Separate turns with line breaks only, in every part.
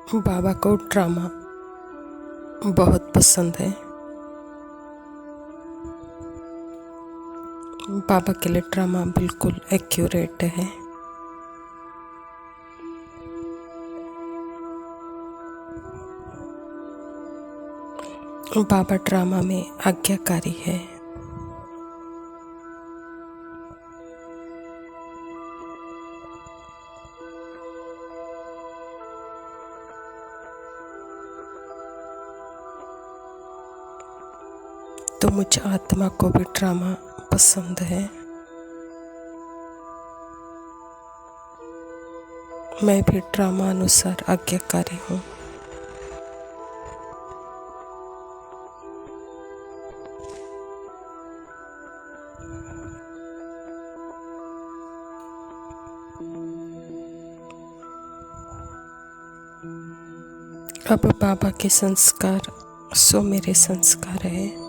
बाबा को ड्रामा बहुत पसंद है। बाबा के लिए ड्रामा बिल्कुल एक्यूरेट है। बाबा ड्रामा में आज्ञाकारी है। तो मुझे आत्मा को भी ड्रामा पसंद है। मैं भी ड्रामा अनुसार आज्ञाकारी हूँ। अब बाबा के संस्कार सो मेरे संस्कार है।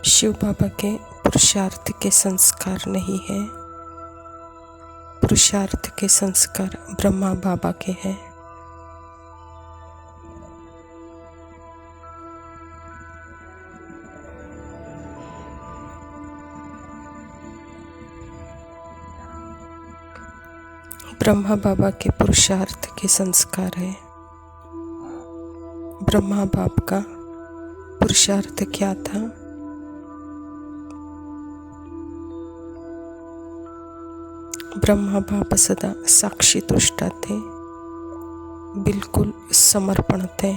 शिव बाबा के पुरुषार्थ के संस्कार नहीं है। पुरुषार्थ के संस्कार ब्रह्मा बाबा के हैं। ब्रह्मा बाबा के पुरुषार्थ के संस्कार है। ब्रह्मा बाप का पुरुषार्थ क्या था? ब्रह्मा बाप सदा साक्षी तुष्टा थे, बिल्कुल समर्पण थे।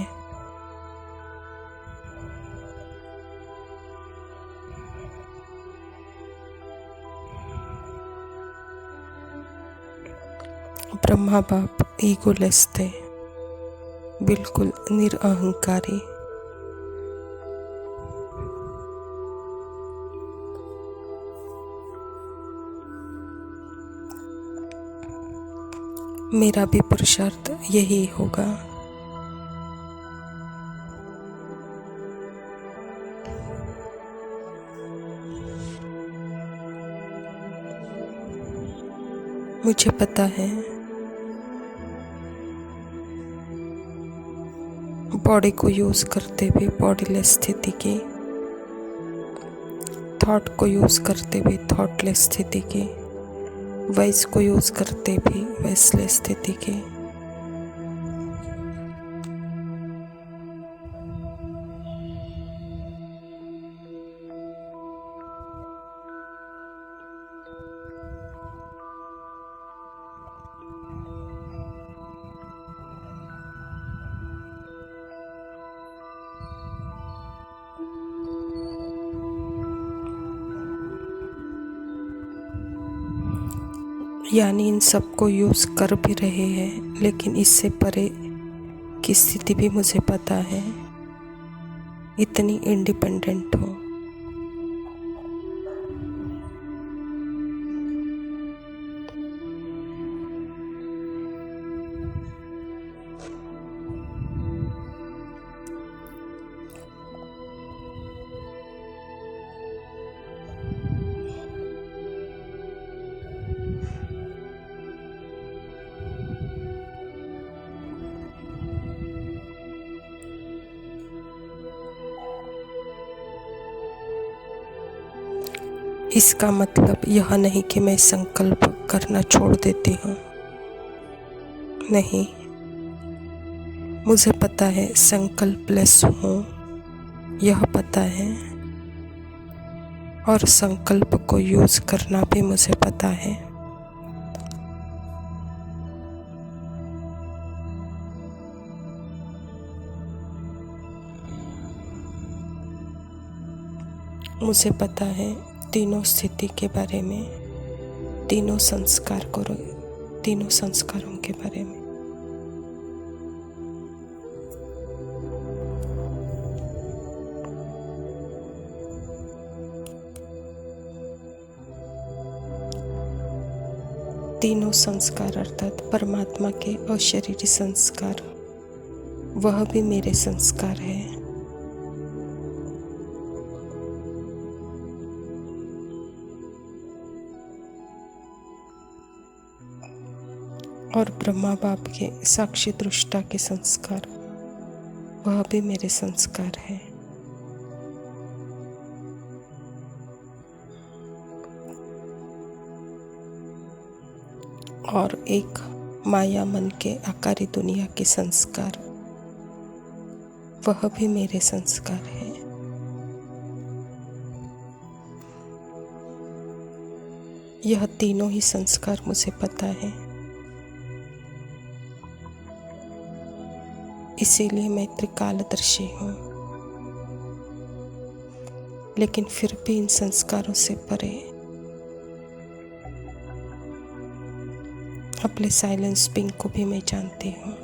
ब्रह्मा बाप ईगोलेस थे, बिल्कुल निरअहंकारी। मेरा भी पुरुषार्थ यही होगा। मुझे पता है बॉडी को यूज करते भी बॉडीलेस स्थिति की, थॉट को यूज करते भी थॉटलेस स्थिति की, वॉइस को यूज करते भी वॉइसलेस स्थिति की। यानी इन सबको यूज़ कर भी रहे हैं, लेकिन इससे परे की स्थिति भी मुझे पता है। इतनी इंडिपेंडेंट हो। इसका मतलब यह नहीं कि मैं संकल्प करना छोड़ देती हूँ। नहीं, मुझे पता है संकल्पलेस हूँ, यह पता है। और संकल्प को यूज करना भी मुझे पता है। मुझे पता है तीनों स्थिति के बारे में, तीनों संस्कारों के बारे में। तीनों संस्कार अर्थात परमात्मा के अशरीरी संस्कार, वह भी मेरे संस्कार है। और ब्रह्मा बाप के साक्षी दृष्टा के संस्कार, वह भी मेरे संस्कार है। और एक माया मन के आकारी दुनिया के संस्कार, वह भी मेरे संस्कार है। यह तीनों ही संस्कार मुझे पता है, इसीलिए मैं त्रिकालदर्शी हूँ। लेकिन फिर भी इन संस्कारों से परे अपने साइलेंस बीइंग को भी मैं जानती हूँ।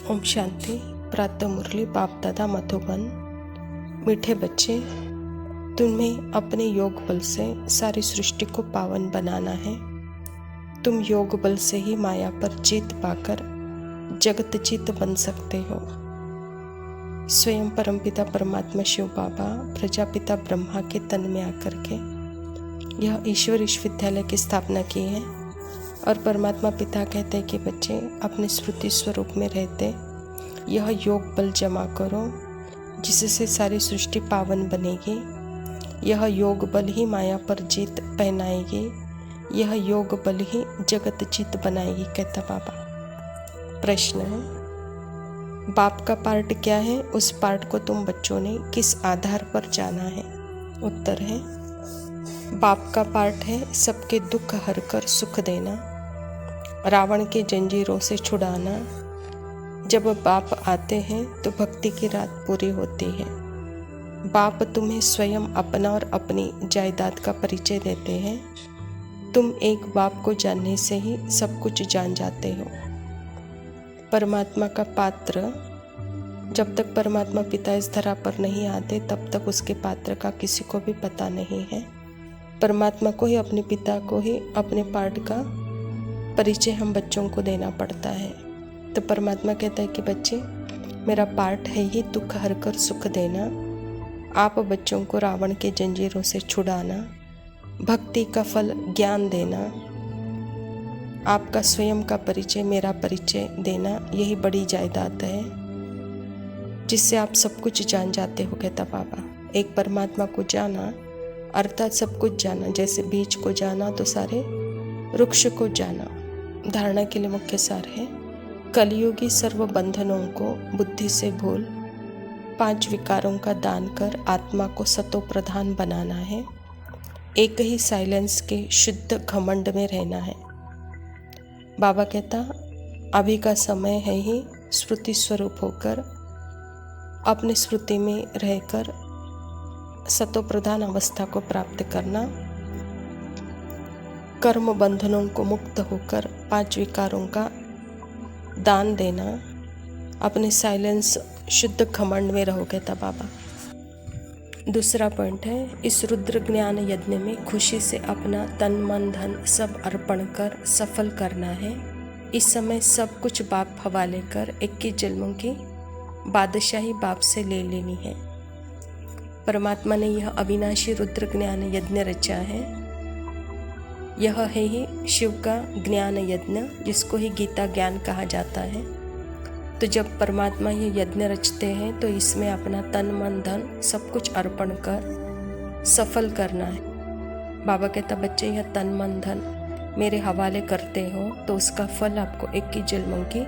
ओम शांति। प्रातः मुरली। बाप दादा मधुबन। मीठे बच्चे, तुम्हें अपने योग बल से सारी सृष्टि को पावन बनाना है। तुम योग बल से ही माया पर जीत पाकर जगत जीत बन सकते हो। स्वयं परमपिता परमात्मा शिव बाबा प्रजापिता ब्रह्मा के तन में आकर के यह ईश्वर विश्वविद्यालय की स्थापना की है। और परमात्मा पिता कहते हैं कि बच्चे अपने स्मृति स्वरूप में रहते यह योग बल जमा करो, जिससे सारी सृष्टि पावन बनेगी। यह योग बल ही माया पर जीत पहनाएगी। यह योग बल ही जगत जीत बनाएगी, कहता बाबा। प्रश्न है, बाप का पार्ट क्या है? उस पार्ट को तुम बच्चों ने किस आधार पर जाना है? उत्तर है, बाप का पार्ट है सबके दुख हरकर सुख देना, रावण के जंजीरों से छुड़ाना। जब बाप आते हैं तो भक्ति की रात पूरी होती है। बाप तुम्हें स्वयं अपना और अपनी जायदाद का परिचय देते हैं। तुम एक बाप को जानने से ही सब कुछ जान जाते हो। परमात्मा का पात्र, जब तक परमात्मा पिता इस धरा पर नहीं आते तब तक उसके पात्र का किसी को भी पता नहीं है। परमात्मा को ही, अपने पिता को ही अपने पार्ट का परिचय हम बच्चों को देना पड़ता है। तो परमात्मा कहता है कि बच्चे, मेरा पार्ट है ही दुख हरकर सुख देना, आप बच्चों को रावण के जंजीरों से छुड़ाना, भक्ति का फल ज्ञान देना, आपका स्वयं का परिचय, मेरा परिचय देना, यही बड़ी जायदाद है जिससे आप सब कुछ जान जाते हो, कहता बाबा। एक परमात्मा को जाना अर्थात सब कुछ जाना। जैसे बीज को जाना तो सारे वृक्ष को जाना। धारणा के लिए मुख्य सार है, कलियुगी सर्व बंधनों को बुद्धि से भूल 5 विकारों का दान कर आत्मा को सतो प्रधान बनाना है। एक ही साइलेंस के शुद्ध घमंड में रहना है। बाबा कहता, अभी का समय है ही स्मृति स्वरूप होकर अपने स्मृति में रहकर सतो प्रधान अवस्था को प्राप्त करना, कर्म बंधनों को मुक्त होकर 5 विकारों का दान देना, अपने साइलेंस शुद्ध घमंड में रहो, कहता बाबा। दूसरा पॉइंट है, इस रुद्र ज्ञान यज्ञ में खुशी से अपना तन मन धन सब अर्पण कर सफल करना है। इस समय सब कुछ बाप हवाले कर 21 जन्मों की बादशाही बाप से ले लेनी है। परमात्मा ने यह अविनाशी रुद्र ज्ञान यज्ञ रचा है। यह है ही शिव का ज्ञान यज्ञ, जिसको ही गीता ज्ञान कहा जाता है। तो जब परमात्मा ये यज्ञ रचते हैं तो इसमें अपना तन मन धन सब कुछ अर्पण कर सफल करना है। बाबा कहता बच्चे यह तन मन धन मेरे हवाले करते हो तो उसका फल आपको 21 जन्मों की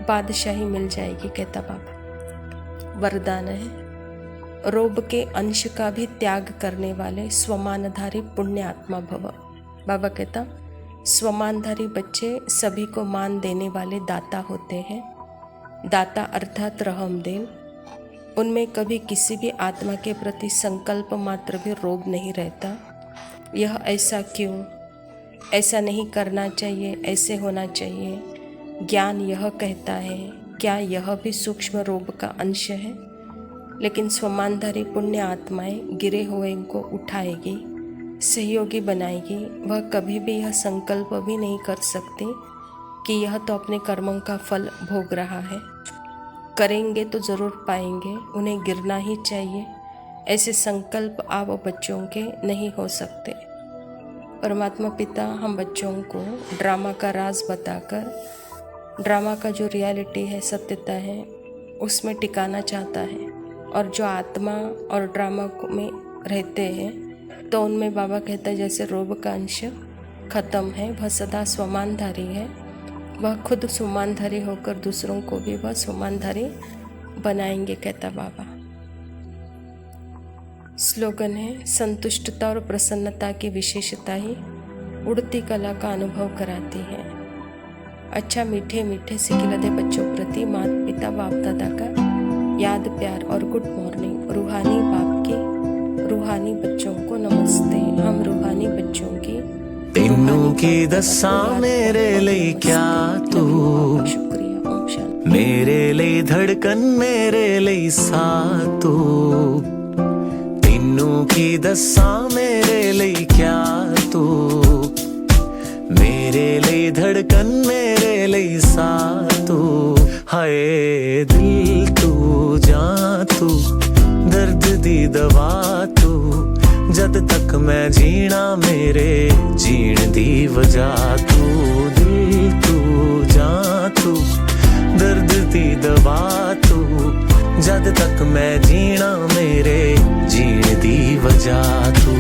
बादशाही मिल जाएगी। कहता बाबा वरदान है, रोब के अंश का भी त्याग करने वाले स्वमानधारी पुण्य आत्मा भव। बाबा कहता स्वमानधारी बच्चे सभी को मान देने वाले दाता होते हैं। दाता अर्थात रहमदिल, उनमें कभी किसी भी आत्मा के प्रति संकल्प मात्र भी रोब नहीं रहता। यह ऐसा क्यों, ऐसा नहीं करना चाहिए, ऐसे होना चाहिए। ज्ञान यह कहता है, क्या यह भी सूक्ष्म रोब का अंश है? लेकिन स्वमानधारी पुण्य आत्माएं गिरे हुए को उठाएगी, सहयोगी बनाएगी। वह कभी भी यह संकल्प भी नहीं कर सकती कि यह तो अपने कर्मों का फल भोग रहा है, करेंगे तो ज़रूर पाएंगे, उन्हें गिरना ही चाहिए। ऐसे संकल्प आप बच्चों के नहीं हो सकते। परमात्मा पिता हम बच्चों को ड्रामा का राज बताकर, ड्रामा का जो रियलिटी है, सत्यता है, उसमें टिकाना चाहता है। और जो आत्मा और ड्रामा में रहते हैं तो उनमें बाबा कहता है जैसे रोब का अंश खत्म है, वह सदा स्वमानधारी है। वह खुद स्वमानधारी होकर दूसरों को भी वह स्वमानधारी बनाएंगे। कहता बाबा स्लोगन है, संतुष्टता और प्रसन्नता की विशेषता ही उड़ती कला का अनुभव कराती है। अच्छा मीठे मीठे सिखिलते बच्चों प्रति माता पिता बाप दादा का याद प्यार और गुड मॉर्निंग। रूहानी बाप की रूहानी बच्चों को नमस्ते। हम रूहानी बच्चों की
तेनू की दसा मेरे लिए क्या तू,
शुक्रिया। ओम शांति।
मेरे लिए धड़कन मेरे लिए सा तू, तेनू की दसा मेरे लिए क्या तू, मेरे लिए धड़कन मेरे लिए सा तू। हाय दिल तू जा तू, दर्द दी दवा तू, जद तक मैं जीना मेरे जीण दी वजह तू। दिल तू जा तू, दर्द दी दवा तू, जद तक मैं जीना मेरे जीण दी वजह तू।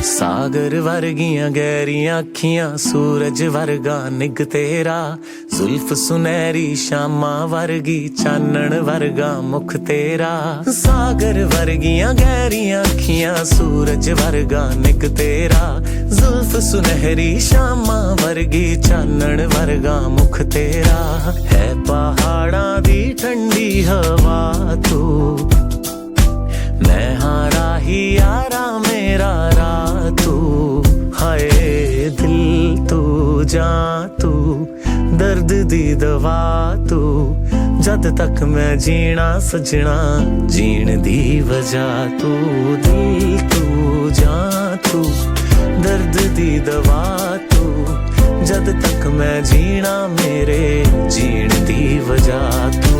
सागर वर्गियां गहरियां अखियां, सूरज वर्गा निग तेरा, जुल्फ सुनहरी शामा वर्गी चानन वर्गा मुख तेरा। सागर वर्गियां गहरियां अखियां, सूरज वर्गा निग तेरा, जुल्फ सुनहरी शामा वर्गी चानन वर्गा मुख तेरा। है पहाड़ा दी ठंडी हवा तू, मैं हारा ही यारा मेरा राह तू। हाय दिल तू जा तू, दर्द दी दवा तू, जद तक मैं जीना सजना जीण दी वजह तू। दिल तू जा तू, दर्द दी दवा तू, जद तक मैं जीना मेरे जीण दी वजह तू।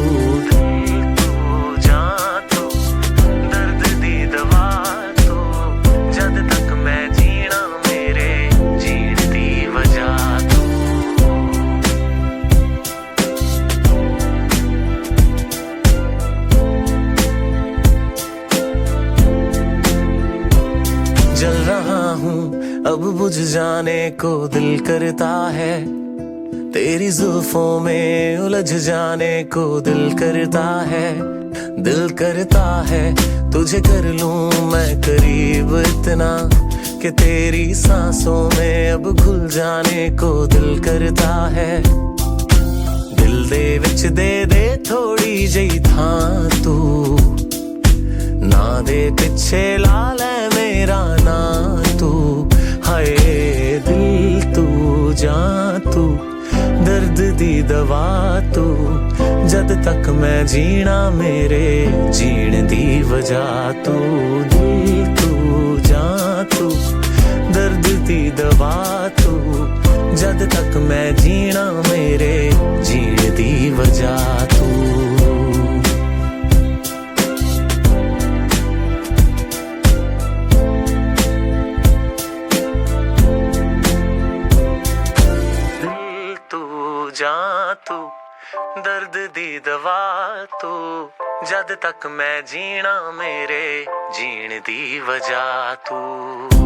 जल रहा हूँ अब बुझ जाने को दिल करता है, तेरी जुल्फों में उलझ जाने को दिल करता है। दिल करता है तुझे कर लूं मैं करीब इतना, कि तेरी सांसों में अब घुल जाने को दिल करता है। दिल दे विच दे दे थोड़ी जही थां तू, ना दे पिछे ला ले मेरा ना तू। हाय दिल तू जा तू, दर्द दी दवा तू, जद तक मैं जीना मेरे जीण दी वजह तू। दिल तू जा तू, दर्द दी दवा तू, जद तक मैं जीना मेरे जीण दी वजह तू। जा तू, दर्द दी दवा तू, जद तक मैं जीना मेरे जीण दी वजह तू।